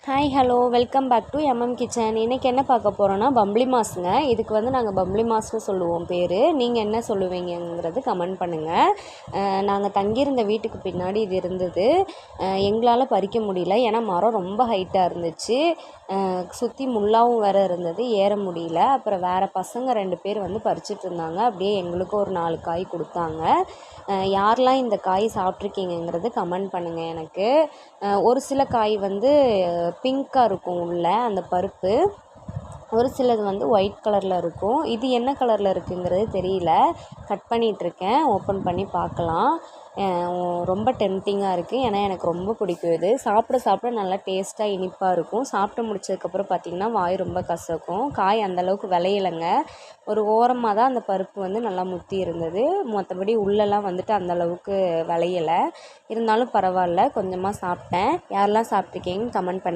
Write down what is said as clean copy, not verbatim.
Hi hello welcome back to kitchen. இன்றைக்கி என்ன பார்க்க போகிறோன்னா பம்பளி மாஸுங்க. இதுக்கு வந்து நாங்கள் பம்பளி மாஸ்னு சொல்லுவோம் பேர். நீங்கள் என்ன சொல்லுவீங்கிறது கமெண்ட் பண்ணுங்கள். நாங்கள் தங்கியிருந்த வீட்டுக்கு பின்னாடி இது இருந்தது. எங்களால் பறிக்க முடியல, ஏன்னா மரம் ரொம்ப ஹைட்டாக இருந்துச்சு. சுற்றி முள்ளாவும் வேறு இருந்தது, ஏற முடியல. அப்புறம் வேறு பசங்க 2 பேர் வந்து பறிச்சிட்டு இருந்தாங்க. அப்படியே எங்களுக்கும் ஒரு 4 காய் கொடுத்தாங்க. யாரெலாம் இந்த காய் சாப்பிட்ருக்கீங்கிறது கமெண்ட் பண்ணுங்கள் எனக்கு. ஒரு சில காய் வந்து பிங்க்காக இருக்கும் உள்ள அந்த பருப்பு, ஒரு சிலது வந்து ஒயிட் கலரில் இருக்கும். இது என்ன கலரில் இருக்குங்கிறது தெரியல. கட் பண்ணிகிட்ருக்கேன், ஓப்பன் பண்ணி பார்க்கலாம். ரொம்ப டெம்டிங்காக இருக்குது, ஏன்னா எனக்கு ரொம்ப பிடிக்கும். இது சாப்பிட நல்லா டேஸ்ட்டாக இனிப்பாக இருக்கும். சாப்பிட்டு முடிச்சதுக்கப்புறம் பார்த்திங்கன்னா வாய் ரொம்ப கசக்கும். காய் அந்தளவுக்கு விளையலைங்க. ஒரு ஓரமாக தான் அந்த பருப்பு வந்து நல்லா முத்தி இருந்தது. மற்றபடி உள்ளெல்லாம் வந்துட்டு அந்தளவுக்கு விளையலை. இருந்தாலும் பரவாயில்ல, கொஞ்சமாக சாப்பிட்டேன். யாரெல்லாம் சாப்பிட்ருக்கீங்கன்னு கமெண்ட் பண்ணுங்கள்.